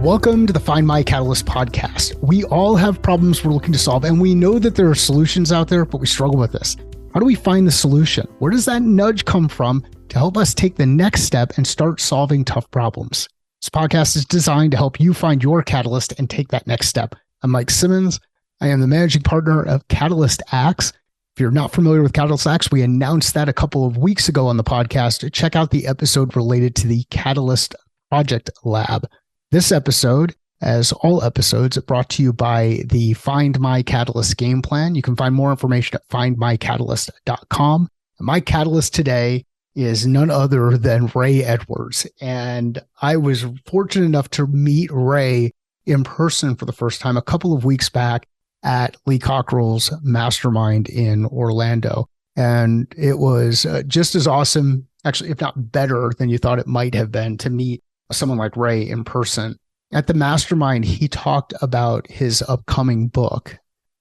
Welcome to the Find My Catalyst podcast. We all have problems we're looking to solve, and we know that there are solutions out there, but we struggle with this. How do we find the solution? Where does that nudge come from to help us take the next step and start solving tough problems? This podcast is designed to help you find your catalyst and take that next step. I'm Mike Simmons. I am the managing partner of Catalyst Acts. If you're not familiar with Catalyst Acts, we announced that a couple of weeks ago on the podcast. Check out the episode related to the Catalyst Project Lab. This episode, as all episodes, are brought to you by the Find My Catalyst game plan. You can find more information at findmycatalyst.com. My catalyst today is none other than Ray Edwards. And I was fortunate enough to meet Ray in person for the first time a couple of weeks back at Lee Cockrell's mastermind in Orlando. And it was just as awesome, actually, if not better than you thought it might have been, to meet someone like Ray in person. At the mastermind, he talked about his upcoming book,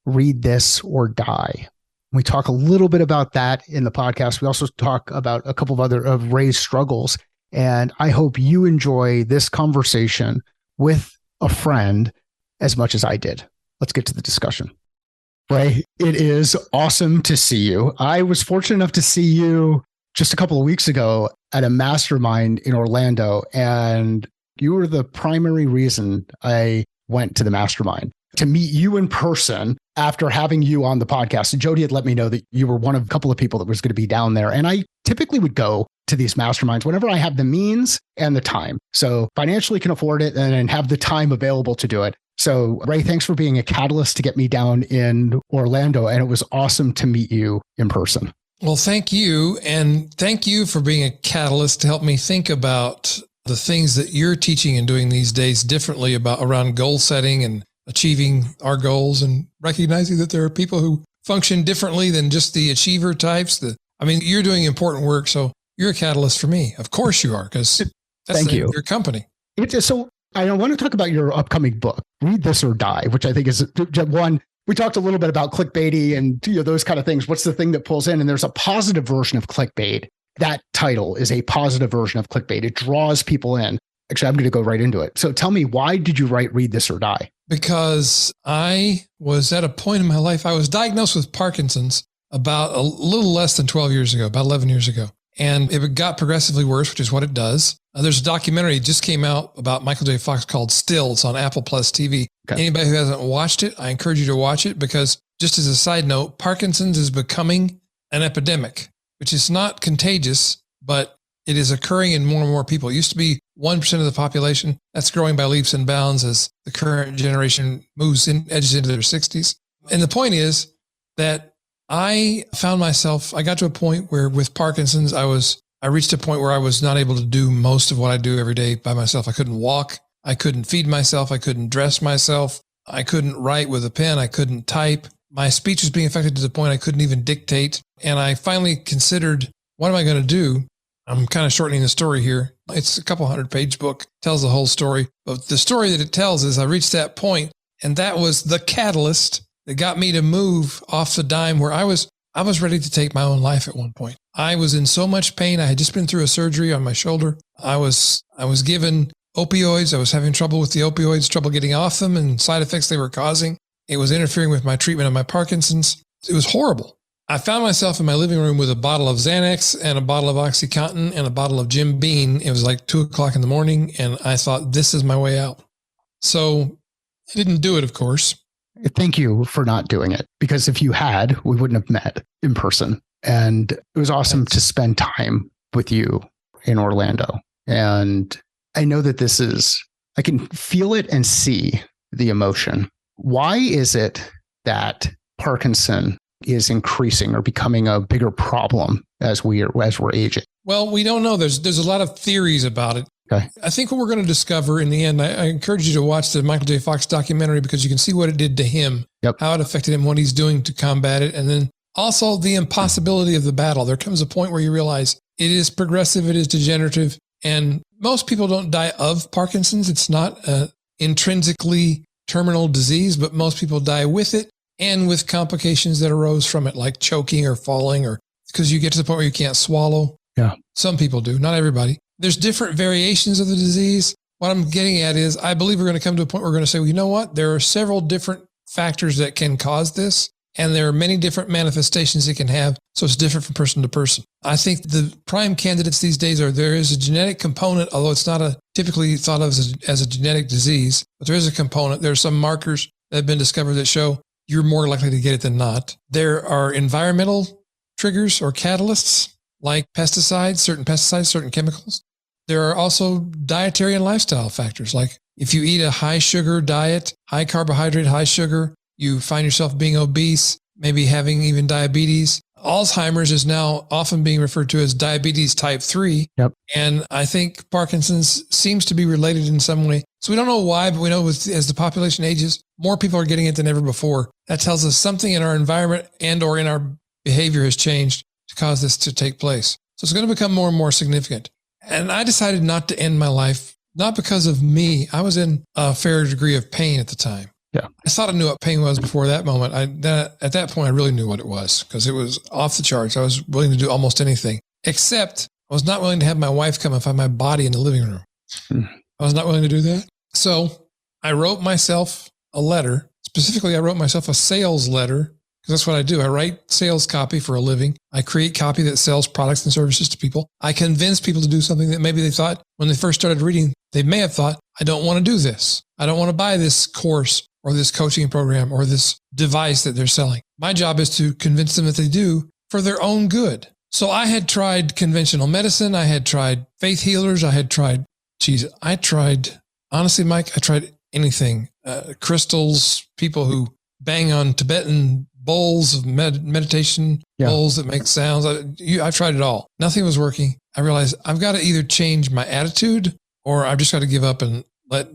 Read This or Die. We talk a little bit about that in the podcast. We also talk about a couple of other of Ray's struggles. And I hope you enjoy this conversation with a friend as much as I did. Let's get to the discussion. Ray, it is awesome to see you. I was fortunate enough to see you just a couple of weeks ago at a mastermind in Orlando, and you were the primary reason I went to the mastermind, to meet you in person after having you on the podcast. And Jody had let me know that you were one of a couple of people that was going to be down there. And I typically would go to these masterminds whenever I have the means and the time. So financially can afford it and have the time available to do it. So Ray, thanks for being a catalyst to get me down in Orlando. And it was awesome to meet you in person. Well, thank you. And thank you for being a catalyst to help me think about the things that you're teaching and doing these days differently around goal setting and achieving our goals, and recognizing that there are people who function differently than just the achiever types. You're doing important work. So you're a catalyst for me. Of course you are, because that's your company. So I want to talk about your upcoming book, Read This or Die, which I think is one. We talked a little bit about clickbaity and those kind of things. What's the thing that pulls in? And there's a positive version of clickbait. That title is a positive version of clickbait. It draws people in. Actually, I'm going to go right into it. So tell me, why did you write Read This or Die? Because I was at a point in my life, I was diagnosed with Parkinson's about a little less than 12 years ago, about 11 years ago. And it got progressively worse, which is what it does. There's a documentary that just came out about Michael J. Fox called Still. It's on Apple Plus TV. Okay. Anybody who hasn't watched it, I encourage you to watch it, because just as a side note, Parkinson's is becoming an epidemic, which is not contagious, but it is occurring in more and more people. It used to be 1% of the population. That's growing by leaps and bounds as the current generation edges into their 60s. And the point is that I got to a point where with Parkinson's, I reached a point where I was not able to do most of what I do every day by myself. I couldn't walk. I couldn't feed myself. I couldn't dress myself. I couldn't write with a pen. I couldn't type. My speech was being affected to the point I couldn't even dictate. And I finally considered, what am I going to do? I'm kind of shortening the story here. It's a couple 100-page book, tells the whole story. But the story that it tells is I reached that point, and that was the catalyst that got me to move off the dime, where I was ready to take my own life at one point. I was in so much pain. I had just been through a surgery on my shoulder. I was given opioids. I was having trouble with the opioids, trouble getting off them, and side effects they were causing. It was interfering with my treatment of my Parkinson's. It was horrible. I found myself in my living room with a bottle of Xanax and a bottle of OxyContin and a bottle of Jim Beam. It was like 2:00 in the morning, and I thought, this is my way out. So I didn't do it, of course. Thank you for not doing it, because if you had, we wouldn't have met in person. And it was awesome to spend time with you in Orlando. And I know that I can feel it and see the emotion. Why is it that Parkinson is increasing or becoming a bigger problem as we're aging? Well, we don't know. There's a lot of theories about it. Okay. I think what we're going to discover in the end, I encourage you to watch the Michael J. Fox documentary, because you can see what it did to him, how it affected him, what he's doing to combat it, and then also the impossibility of the battle. There comes a point where you realize it is progressive, it is degenerative, and most people don't die of Parkinson's. It's not an intrinsically terminal disease, but most people die with it and with complications that arose from it, like choking or falling, or because you get to the point where you can't swallow. Yeah. Some people do, not everybody. There's different variations of the disease. what I'm getting at is I believe we're going to come to a point where we're going to say, well, you know what? There are several different factors that can cause this, and there are many different manifestations it can have. So it's different from person to person. I think the prime candidates these days are there is a genetic component, although it's not typically thought of as a genetic disease, but there is a component. There are some markers that have been discovered that show you're more likely to get it than not. There are environmental triggers or catalysts like pesticides, certain chemicals. There are also dietary and lifestyle factors. Like if you eat a high sugar diet, high carbohydrate, high sugar, you find yourself being obese, maybe having even diabetes. Alzheimer's is now often being referred to as diabetes type 3. Yep. And I think Parkinson's seems to be related in some way. So we don't know why, but we know as the population ages, more people are getting it than ever before. That tells us something in our environment and or in our behavior has changed to cause this to take place. So it's going to become more and more significant. And I decided not to end my life, not because of me. I was in a fair degree of pain at the time. Yeah. I thought I knew what pain was before that moment. At that point, I really knew what it was because it was off the charts. I was willing to do almost anything, except I was not willing to have my wife come and find my body in the living room. I was not willing to do that. So I wrote myself a letter. Specifically, I wrote myself a sales letter because that's what I do. I write sales copy for a living. I create copy that sells products and services to people. I convince people to do something that maybe they thought when they first started reading, they may have thought, I don't want to do this. I don't want to buy this course or this coaching program or this device that they're selling. My job is to convince them that they do for their own good. So I had tried conventional medicine. I had tried faith healers. Honestly, Mike, I tried anything. Crystals, people who bang on Tibetan bowls of meditation, bowls that make sounds. I've tried it all. Nothing was working. I realized I've got to either change my attitude or I've just got to give up and let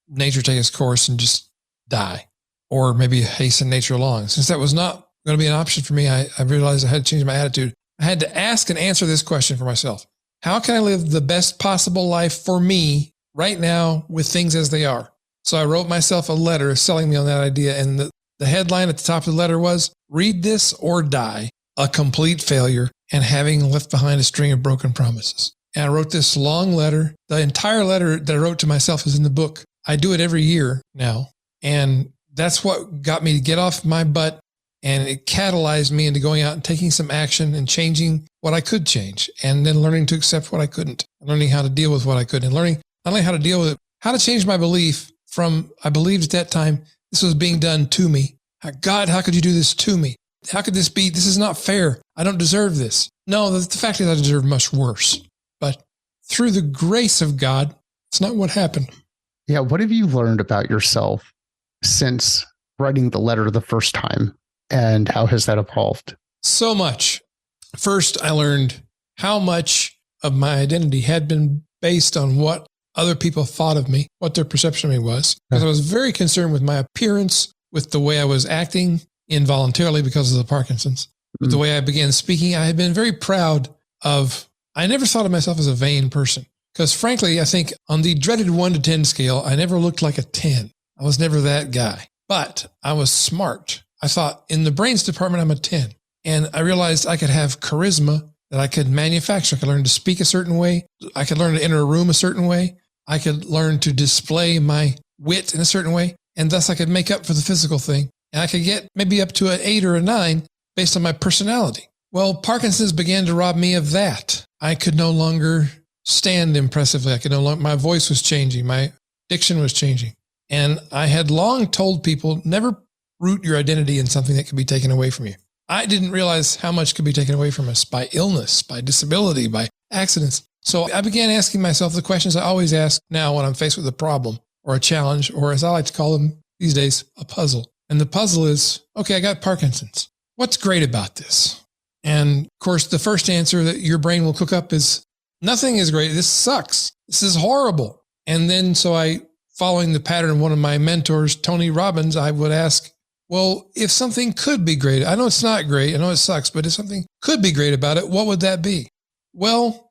nature take its course and just die, or maybe hasten nature along. Since that was not going to be an option for me, I realized I had to change my attitude. I had to ask and answer this question for myself. How can I live the best possible life for me right now with things as they are? So I wrote myself a letter selling me on that idea. And the headline at the top of the letter was, read this or die, a complete failure and having left behind a string of broken promises. And I wrote this long letter. The entire letter that I wrote to myself is in the book. I do it every year now. And that's what got me to get off my butt, and it catalyzed me into going out and taking some action and changing what I could change, and then learning to accept what I couldn't, and learning how to deal with what I could, and learning not only how to deal with it, how to change my belief from, I believed at that time this was being done to me. God, how could you do this to me? How could this be? This is not fair. I don't deserve this. No, the fact is I deserve much worse. But through the grace of God, it's not what happened. Yeah. What have you learned about yourself since writing the letter the first time, and how has that evolved? So much. First, I learned how much of my identity had been based on what other people thought of me, what their perception of me was. Because I was very concerned with my appearance, with the way I was acting involuntarily because of the Parkinson's, with the way I began speaking. I had been very proud of, I never thought of myself as a vain person. Because frankly, I think on the dreaded 1 to 10 scale, I never looked like a 10. I was never that guy, but I was smart. I thought in the brains department, I'm a 10. And I realized I could have charisma that I could manufacture. I could learn to speak a certain way. I could learn to enter a room a certain way. I could learn to display my wit in a certain way. And thus I could make up for the physical thing. And I could get maybe up to an 8 or a 9 based on my personality. Well, Parkinson's began to rob me of that. I could no longer stand impressively. My voice was changing. My diction was changing. And I had long told people, never root your identity in something that could be taken away from you. I didn't realize how much could be taken away from us by illness, by disability, by accidents. So I began asking myself the questions I always ask now when I'm faced with a problem or a challenge, or as I like to call them these days, a puzzle. And the puzzle is, okay, I got Parkinson's. What's great about this? And of course, the first answer that your brain will cook up is, nothing is great. This sucks. This is horrible. And then following the pattern of one of my mentors, Tony Robbins, I would ask, well, if something could be great, I know it's not great, I know it sucks, but if something could be great about it, what would that be? Well,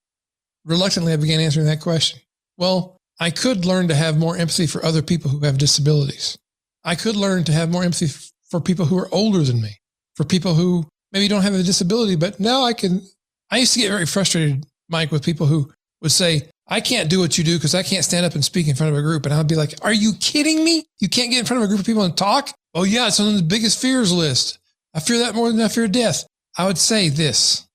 reluctantly, I began answering that question. Well, I could learn to have more empathy for other people who have disabilities. I could learn to have more empathy for people who are older than me, for people who maybe don't have a disability, but now I used to get very frustrated, Mike, with people who would say, I can't do what you do because I can't stand up and speak in front of a group. And I'd be like, are you kidding me? You can't get in front of a group of people and talk? Oh yeah, it's on the biggest fears list. I fear that more than I fear death. I would say this,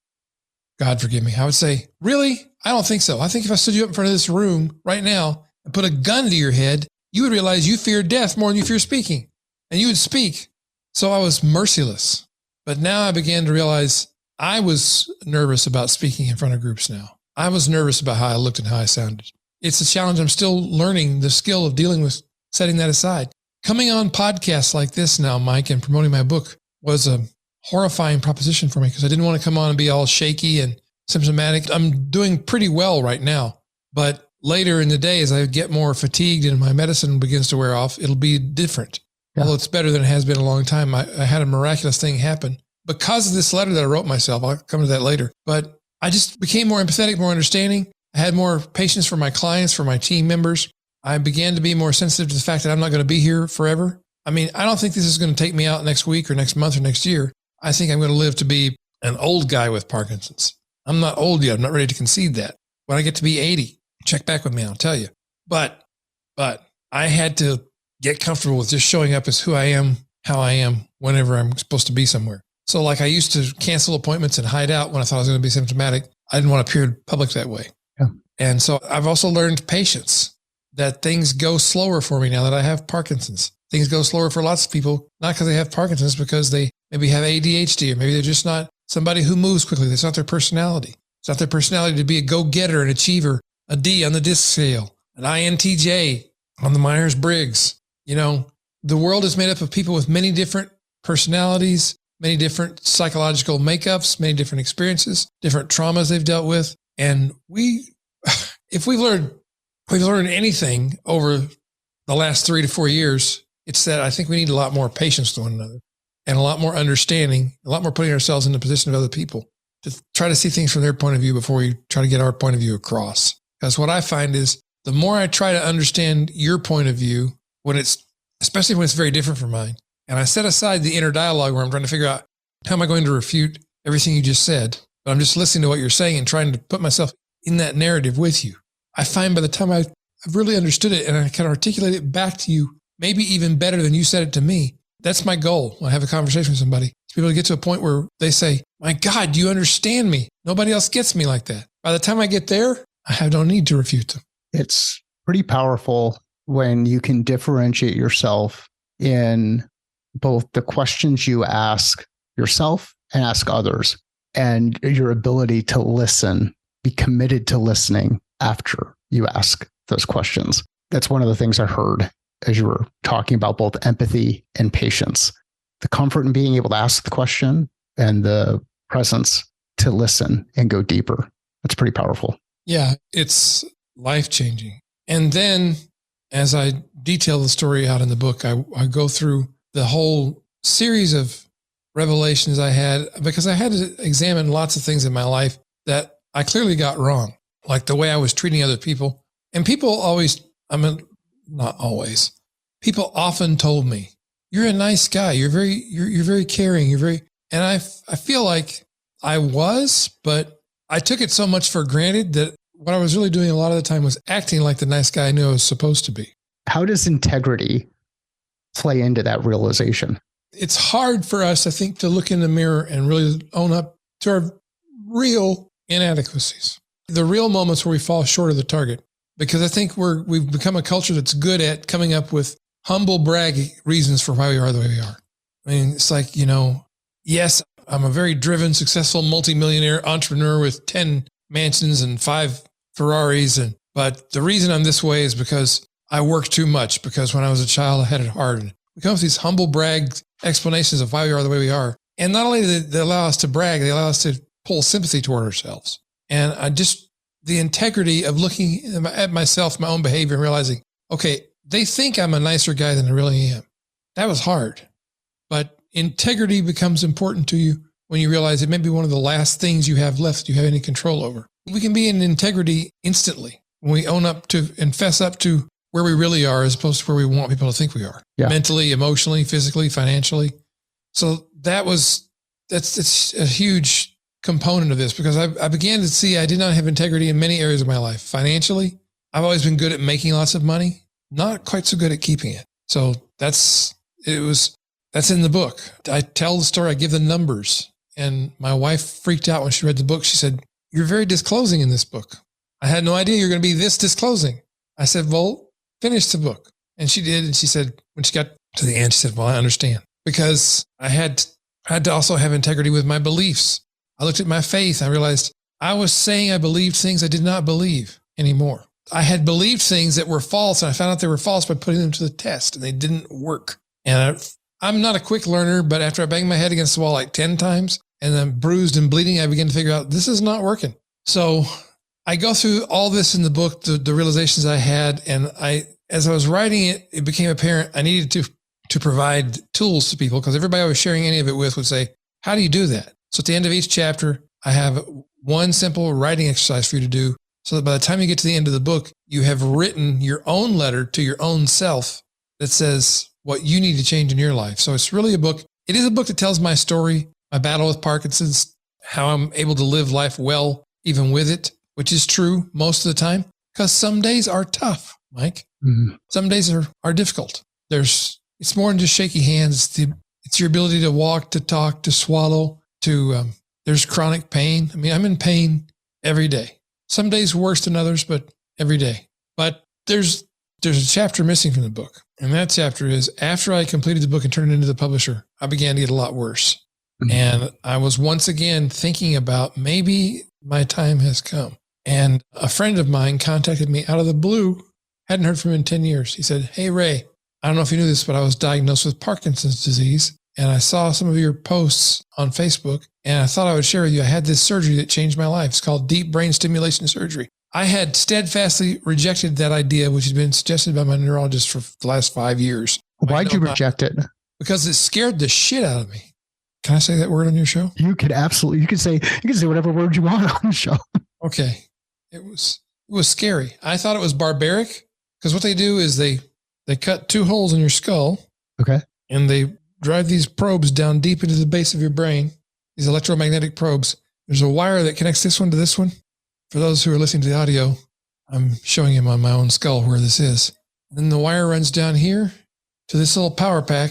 God forgive me. I would say, really? I don't think so. I think if I stood you up in front of this room right now and put a gun to your head, you would realize you fear death more than you fear speaking, and you would speak. So I was merciless. But now I began to realize I was nervous about speaking in front of groups now. I was nervous about how I looked and how I sounded. It's a challenge. I'm still learning the skill of dealing with setting that aside. Coming on podcasts like this now, Mike, and promoting my book was a horrifying proposition for me because I didn't want to come on and be all shaky and symptomatic. I'm doing pretty well right now, but later in the day, as I get more fatigued and my medicine begins to wear off, it'll be different. Yeah. Although it's better than it has been a long time. I had a miraculous thing happen because of this letter that I wrote myself. I'll come to that later, but I just became more empathetic, more understanding. I had more patience for my clients, for my team members. I began to be more sensitive to the fact that I'm not going to be here forever. I mean, I don't think this is going to take me out next week or next month or next year. I think I'm going to live to be an old guy with Parkinson's. I'm not old yet. I'm not ready to concede that. When I get to be 80, check back with me, I'll tell you. But I had to get comfortable with just showing up as who I am, how I am, whenever I'm supposed to be somewhere. So like I used to cancel appointments and hide out when I thought I was going to be symptomatic. I didn't want to appear in public that way. Yeah. And so I've also learned patience, that things go slower for me now that I have Parkinson's. Things go slower for lots of people, not because they have Parkinson's, because they maybe have ADHD, or maybe they're just not somebody who moves quickly. That's not their personality. It's not their personality to be a go-getter, an achiever, a D on the DISC scale, an INTJ on the Myers-Briggs. You know, the world is made up of people with many different personalities, many different psychological makeups, many different experiences, different traumas they've dealt with. And if we've learned anything over the last 3 to 4 years, it's that I think we need a lot more patience to one another and a lot more understanding, a lot more putting ourselves in the position of other people to try to see things from their point of view before we try to get our point of view across. Because what I find is the more I try to understand your point of view, especially when it's very different from mine, and I set aside the inner dialogue where I'm trying to figure out how am I going to refute everything you just said, but I'm just listening to what you're saying and trying to put myself in that narrative with you. I find by the time I've really understood it and I can articulate it back to you, maybe even better than you said it to me. That's my goal when I have a conversation with somebody. To be able to get to a point where they say, my God, do you understand me? Nobody else gets me like that. By the time I get there, I have no need to refute them. It's pretty powerful when you can differentiate yourself in both the questions you ask yourself and ask others, and your ability to listen, be committed to listening after you ask those questions. That's one of the things I heard as you were talking about both empathy and patience. The comfort in being able to ask the question and the presence to listen and go deeper. That's pretty powerful. Yeah, it's life-changing. And then as I detail the story out in the book, I go through the whole series of revelations I had, because I had to examine lots of things in my life that I clearly got wrong, like the way I was treating other people. And people always, not always, people often told me, you're a nice guy. You're very caring. And I feel like I was, but I took it so much for granted that what I was really doing a lot of the time was acting like the nice guy I knew I was supposed to be. How does integrity play into that realization? It's hard for us, I think, to look in the mirror and really own up to our real inadequacies, the real moments where we fall short of the target. Because I think we've become a culture that's good at coming up with humble brag reasons for why we are the way we are. I mean, it's like, yes, I'm a very driven, successful, multimillionaire entrepreneur with 10 mansions and 5 Ferraris. But the reason I'm this way is because I work too much, because when I was a child, I had it hard. And we come up with these humble brag explanations of why we are the way we are. And not only do they allow us to brag, they allow us to pull sympathy toward ourselves. And the integrity of looking at myself, my own behavior, and realizing, okay, they think I'm a nicer guy than I really am. That was hard. But integrity becomes important to you when you realize it may be one of the last things you have left you have any control over. We can be in integrity instantly when we own up to and fess up to where we really are as opposed to where we want people to think we are. Yeah. Mentally, emotionally, physically, financially. So it's a huge component of this because I began to see I did not have integrity in many areas of my life. Financially, I've always been good at making lots of money, not quite so good at keeping it. So that's in the book. I tell the story, I give the numbers, and my wife freaked out when she read the book. She said, "You're very disclosing in this book." I had no idea you're going to be this disclosing. I said, "Well, finish the book." And she did. And she said, when she got to the end, she said, "Well, I understand," because I had to also have integrity with my beliefs. I looked at my faith. I realized I was saying I believed things I did not believe anymore. I had believed things that were false, and I found out they were false by putting them to the test, and they didn't work. And I'm not a quick learner, but after I banged my head against the wall like 10 times and I'm bruised and bleeding, I began to figure out this is not working. So I go through all this in the book, the realizations I had, and as I was writing it, it became apparent I needed to provide tools to people because everybody I was sharing any of it with would say, "How do you do that?" So at the end of each chapter, I have one simple writing exercise for you to do so that by the time you get to the end of the book, you have written your own letter to your own self that says what you need to change in your life. So it's really a book. It is a book that tells my story, my battle with Parkinson's, how I'm able to live life well, even with it, which is true most of the time because some days are tough, Mike. Mm-hmm. Some days are difficult. It's more than just shaky hands. It's your ability to walk, to talk, to swallow, there's chronic pain. I mean, I'm in pain every day. Some days worse than others, but every day. But there's a chapter missing from the book. And that chapter is after I completed the book and turned it into the publisher, I began to get a lot worse. Mm-hmm. And I was once again thinking about maybe my time has come. And a friend of mine contacted me out of the blue. Hadn't heard from him in 10 years. He said, "Hey, Ray, I don't know if you knew this, but I was diagnosed with Parkinson's disease. And I saw some of your posts on Facebook, and I thought I would share with you. I had this surgery that changed my life. It's called deep brain stimulation surgery. I had steadfastly rejected that idea, which has been suggested by my neurologist for the last 5 years. Why'd you reject it? Because it scared the shit out of me. Can I say that word on your show? You could absolutely. You can say whatever word you want on the show. Okay. It was scary. I thought it was barbaric because what they do is they cut 2 holes in your skull. Okay. And they drive these probes down deep into the base of your brain, these electromagnetic probes. There's a wire that connects this one to this one. For those who are listening to the audio, I'm showing him on my own skull where this is. And then the wire runs down here to this little power pack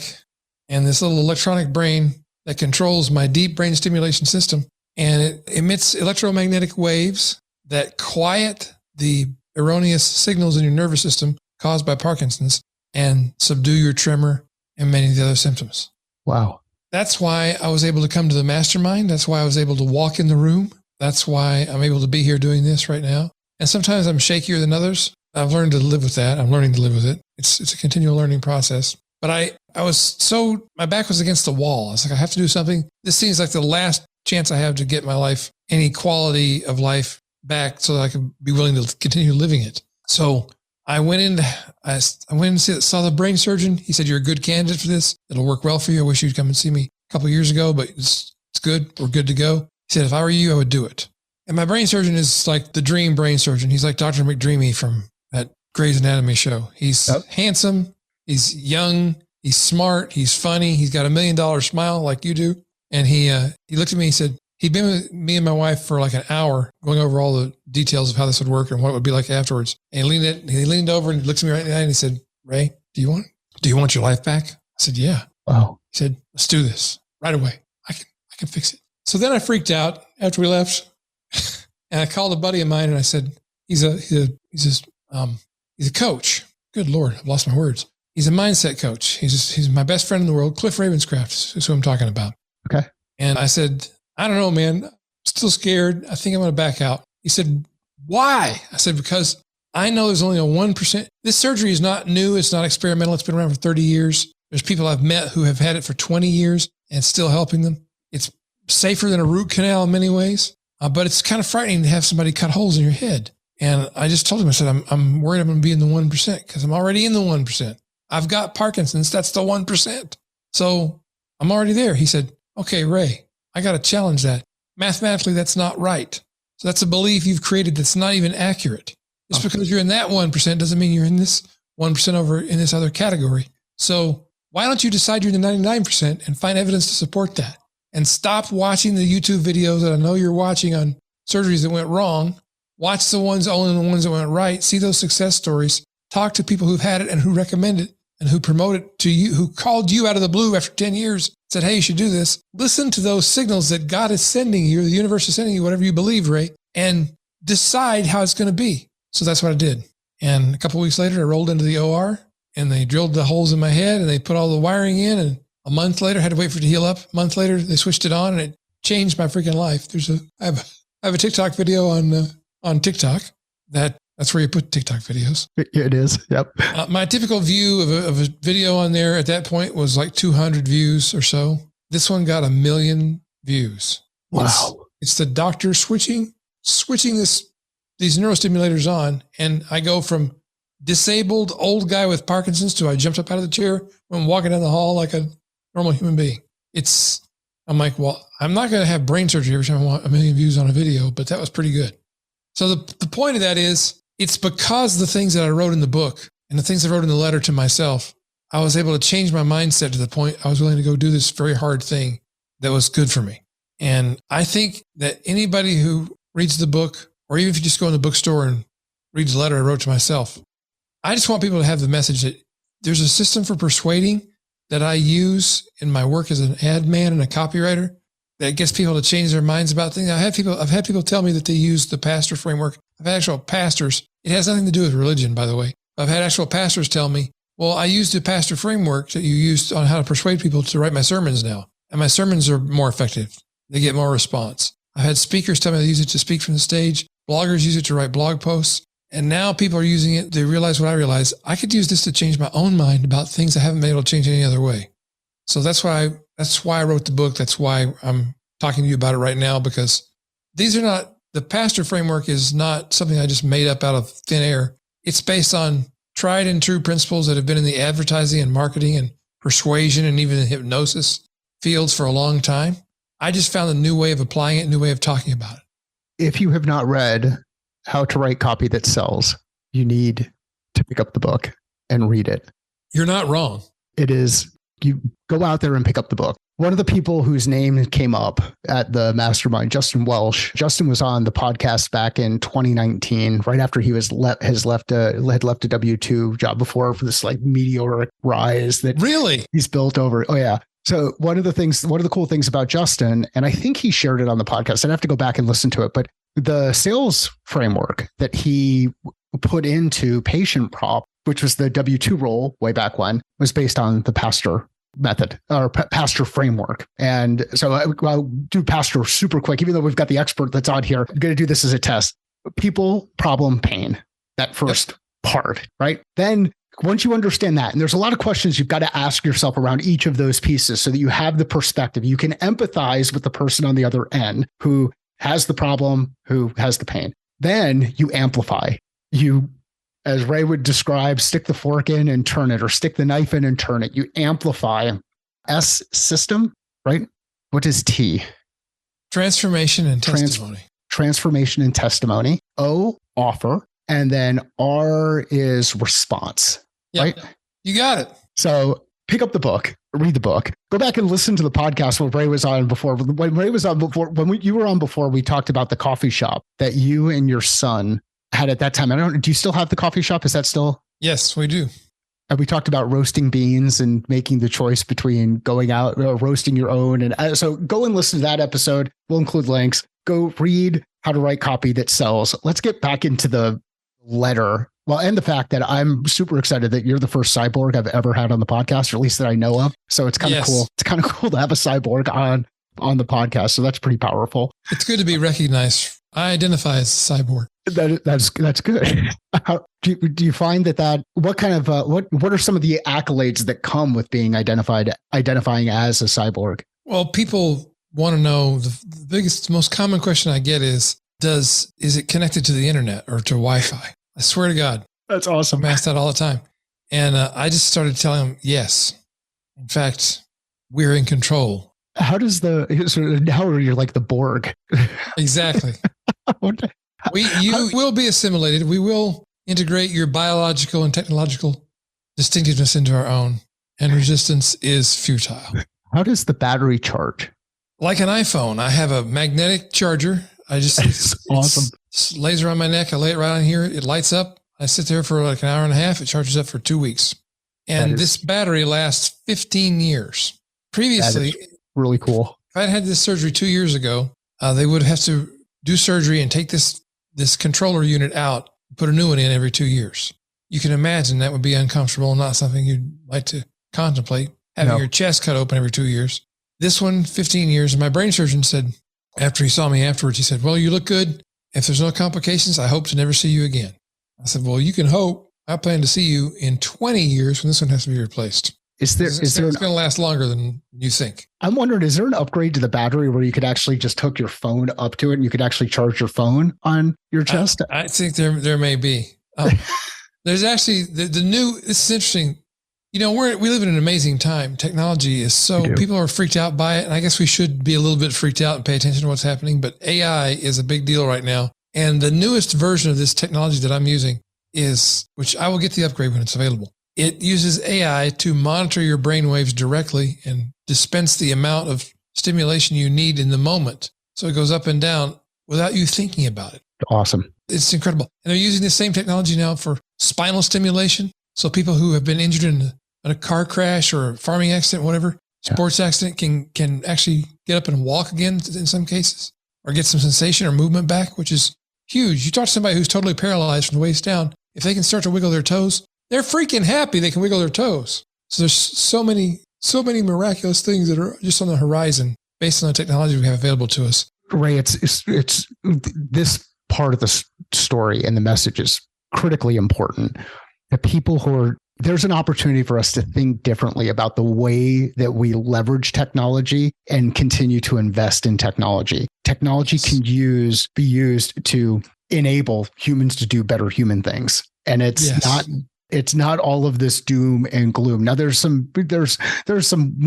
and this little electronic brain that controls my deep brain stimulation system. And it emits electromagnetic waves that quiet the erroneous signals in your nervous system caused by Parkinson's and subdue your tremor and many of the other symptoms. Wow. That's why I was able to come to the mastermind. That's why I was able to walk in the room. That's why I'm able to be here doing this right now. And sometimes I'm shakier than others. I've learned to live with that. I'm learning to live with it. It's a continual learning process. But my back was against the wall. I was like, I have to do something. This seems like the last chance I have to get my life, any quality of life back so that I can be willing to continue living it. So I went in and saw the brain surgeon. He said, "You're a good candidate for this. It'll work well for you. I wish you'd come and see me a couple of years ago, but it's good. We're good to go." He said, "If I were you, I would do it." And my brain surgeon is like the dream brain surgeon. He's like Dr. McDreamy from that Grey's Anatomy show. He's handsome. He's young. He's smart. He's funny. He's got $1 million smile like you do. And he looked at me. He said, he'd been with me and my wife for like an hour going over all the details of how this would work and what it would be like afterwards. And he leaned over and looked at me right in the eye and he said, "Ray, do you want your life back?" I said, "Yeah." Wow. He said, "Let's do this right away. I can fix it." So then I freaked out after we left and I called a buddy of mine and I said, he's a coach. Good Lord, I've lost my words. He's a mindset coach. He's my best friend in the world. Cliff Ravenscraft is who I'm talking about. Okay. And I said, "I don't know, man. I'm still scared. I think I'm going to back out." He said, "Why?" I said, "Because I know there's only a 1%. This surgery is not new. It's not experimental. It's been around for 30 years. There's people I've met who have had it for 20 years and it's still helping them. It's safer than a root canal in many ways, but it's kind of frightening to have somebody cut holes in your head." And I just told him, I said, I'm worried I'm going to be in the 1% because I'm already in the 1%. I've got Parkinson's. That's the 1%. So I'm already there. He said, "Okay, Ray, I got to challenge that. Mathematically, that's not right. So that's a belief you've created that's not even accurate. Just because you're in that 1% doesn't mean you're in this 1% over in this other category. So why don't you decide you're in the 99% and find evidence to support that?" and stop watching the YouTube videos that I know you're watching on surgeries that went wrong. Watch only the ones that went right. See those success stories. Talk to people who've had it and who recommend it and who promote it to you, who called you out of the blue after 10 years, said, hey, you should do this. Listen to those signals that God is sending you, the universe is sending you, whatever you believe, Ray, and decide how it's going to be. So that's what I did. And a couple of weeks later, I rolled into the OR and they drilled the holes in my head and they put all the wiring in. And a month later, I had to wait for it to heal up. A month later, they switched it on and it changed my freaking life. I have a TikTok video on TikTok. That's where you put TikTok videos. It is. Yep. My typical view of a video on there at that point was like 200 views or so. This one got 1 million views. Wow. It's the doctor switching these neurostimulators on. And I go from disabled old guy with Parkinson's to I jumped up out of the chair when walking down the hall like a normal human being. I'm like, well, I'm not going to have brain surgery every time I want 1 million views on a video, but that was pretty good. So the point of that is, it's because the things that I wrote in the book and the things I wrote in the letter to myself, I was able to change my mindset to the point I was willing to go do this very hard thing that was good for me. And I think that anybody who reads the book, or even if you just go in the bookstore and read the letter I wrote to myself, I just want people to have the message that there's a system for persuading that I use in my work as an ad man and a copywriter that gets people to change their minds about things. I've had people tell me that they use the pastor framework. I've had actual pastors. It has nothing to do with religion, by the way. I've had actual pastors tell me, well, I used the pastor framework that you used on how to persuade people to write my sermons now. And my sermons are more effective. They get more response. I've had speakers tell me they use it to speak from the stage. Bloggers use it to write blog posts. And now people are using it. They realize what I realize. I could use this to change my own mind about things I haven't been able to change any other way. So that's why I wrote the book. That's why I'm talking to you about it right now, because the pastor framework is not something I just made up out of thin air. It's based on tried and true principles that have been in the advertising and marketing and persuasion and even in hypnosis fields for a long time. I just found a new way of applying it, a new way of talking about it. If you have not read How to Write Copy That Sells, you need to pick up the book and read it. You're not wrong. It is. You go out there and pick up the book. One of the people whose name came up at the mastermind, Justin Welsh. Justin was on the podcast back in 2019, right after he had left a W-2 job before for this like meteoric rise that really he's built over. Oh yeah. So one of the cool things about Justin, and I think he shared it on the podcast, I'd have to go back and listen to it, but the sales framework that he put into Patient Prop, which was the W-2 role way back when, was based on the pastor method or pastor framework. And so I'll do pastor super quick, even though we've got the expert that's on here. I'm going to do this as a test. People, problem, pain, that first part, right? Then once you understand that, and there's a lot of questions you've got to ask yourself around each of those pieces so that you have the perspective. You can empathize with the person on the other end who has the problem, who has the pain. Then you amplify. You, as Ray would describe, stick the fork in and turn it, or stick the knife in and turn it. You amplify. S, system, right? What is T? Transformation and testimony. Transformation and testimony. O, offer. And then R is response, right? You got it. So pick up the book, read the book, go back and listen to the podcast where Ray was on before. When Ray was on before, you were on before, we talked about the coffee shop that you and your son had at that time. Do you still have the coffee shop? Is that still? Yes, we do. And we talked about roasting beans and making the choice between going out or roasting your own. And so go and listen to that episode. We'll include links. Go read How to Write Copy That Sells. Let's get back into the letter. Well, and the fact that I'm super excited that you're the first cyborg I've ever had on the podcast, or at least that I know of. So it's kind of cool. It's kind of cool to have a cyborg on the podcast. So that's pretty powerful. It's good to be recognized. I identify as a cyborg. That's good. Do you find that what kind of what are some of the accolades that come with being identifying as a cyborg? Well, people want to know the biggest, most common question I get is it connected to the internet or to Wi-Fi? I swear to God. That's awesome. I'm asked that all the time. And I just started telling them, yes. In fact, we're in control. How does now you're like the Borg? Exactly. You will be assimilated. We will integrate your biological and technological distinctiveness into our own, and resistance is futile. How does the battery charge? like an iPhone. I have a magnetic charger. It's awesome. It lays around my neck. I lay it right on here. It lights up. I sit there for like an hour and a half. It charges up for 2 weeks. And this battery lasts 15 years. Previously, really cool. If I'd had this surgery 2 years ago, they would have to do surgery and take this controller unit out, put a new one in every 2 years. You can imagine that would be uncomfortable and not something you'd like to contemplate, having your chest cut open every 2 years. This one, 15 years. And my brain surgeon said, after he saw me afterwards, he said, well, you look good. If there's no complications, I hope to never see you again. I said, well, you can hope. I plan to see you in 20 years when this one has to be replaced. It's going to last longer than you think. I'm wondering, is there an upgrade to the battery where you could actually just hook your phone up to it and you could actually charge your phone on your chest? I think there may be. There's actually the new, this is interesting. You know, we live in an amazing time. Technology is people are freaked out by it. And I guess we should be a little bit freaked out and pay attention to what's happening. But AI is a big deal right now. And the newest version of this technology that I'm using which I will get the upgrade when it's available. It uses AI to monitor your brain waves directly and dispense the amount of stimulation you need in the moment. So it goes up and down without you thinking about it. Awesome. It's incredible. And they're using the same technology now for spinal stimulation. So people who have been injured in a car crash or a farming accident, whatever, sports accident can actually get up and walk again in some cases, or get some sensation or movement back, which is huge. You talk to somebody who's totally paralyzed from the waist down, if they can start to wiggle their toes, they're freaking happy they can wiggle their toes. So there's so many miraculous things that are just on the horizon based on the technology we have available to us. Ray, it's this part of the story and the message is critically important. The people there's an opportunity for us to think differently about the way that we leverage technology and continue to invest in technology. Technology can be used to enable humans to do better human things. And it's not all of this doom and gloom. Now there's some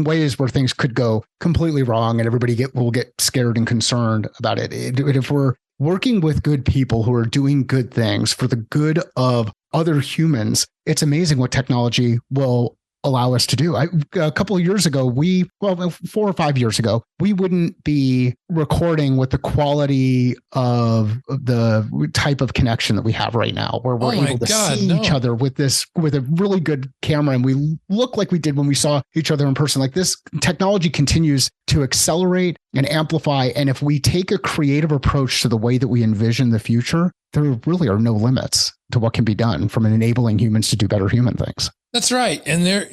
ways where things could go completely wrong and everybody will get scared and concerned about it. If we're working with good people who are doing good things for the good of other humans, it's amazing what technology will allow us to do. A couple of years ago, 4 or 5 years ago, we wouldn't be recording with the quality of the type of connection that we have right now, where we're able to see each other with a really good camera, and we look like we did when we saw each other in person. Like, this technology continues to accelerate and amplify. And if we take a creative approach to the way that we envision the future, there really are no limits to what can be done from enabling humans to do better human things. That's right. And there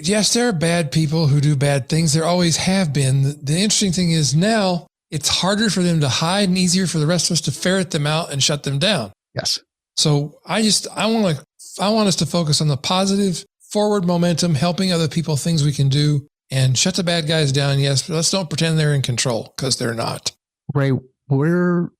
are bad people who do bad things. There always have been. The interesting thing is now it's harder for them to hide and easier for the rest of us to ferret them out and shut them down. Yes. So I want us to focus on the positive forward momentum, helping other people, things we can do, and shut the bad guys down. Yes, but let's don't pretend they're in control, because they're not. Ray, where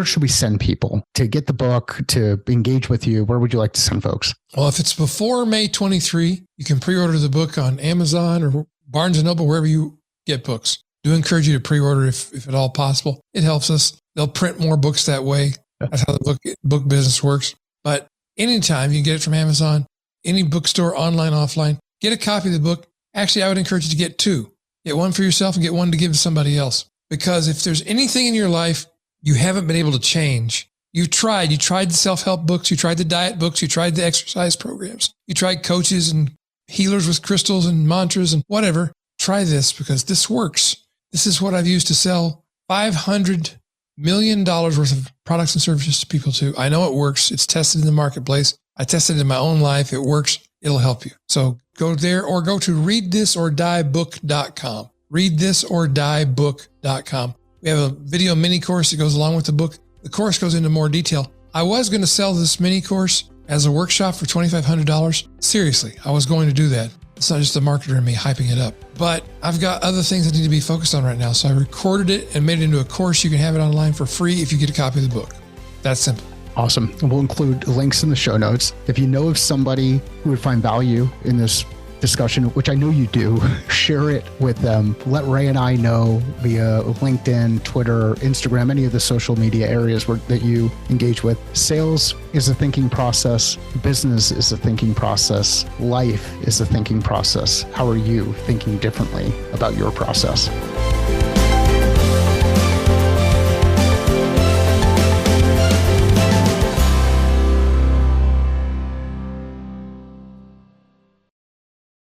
should we send people to get the book, to engage with you? Where would you like to send folks? Well, if it's before May 23, you can pre-order the book on Amazon or Barnes & Noble, wherever you get books. Do encourage you to pre-order if at all possible. It helps us. They'll print more books that way. That's how the book business works. But anytime you can get it from Amazon, any bookstore, online, offline, get a copy of the book. Actually, I would encourage you to get two. Get one for yourself and get one to give to somebody else. Because if there's anything in your life you haven't been able to change, you tried the self-help books, you tried the diet books, you tried the exercise programs, you tried coaches and healers with crystals and mantras and whatever. Try this, because this works. This is what I've used to sell $500 million worth of products and services to people too. I know it works. It's tested in the marketplace. I tested it in my own life. It works. It'll help you. So go there, or go to readthisorddiebook.com. Readthisorddiebook.com. We have a video mini course that goes along with the book. The course goes into more detail. I was going to sell this mini course as a workshop for $2,500. Seriously, I was going to do that. It's not just the marketer and me hyping it up, but I've got other things that need to be focused on right now. So I recorded it and made it into a course. You can have it online for free if you get a copy of the book. That's simple. Awesome. And we'll include links in the show notes. If you know of somebody who would find value in this discussion, which I know you do, share it with them. Let Ray and I know via LinkedIn, Twitter, Instagram, any of the social media areas that you engage with. Sales is a thinking process. Business is a thinking process. Life is a thinking process. How are you thinking differently about your process?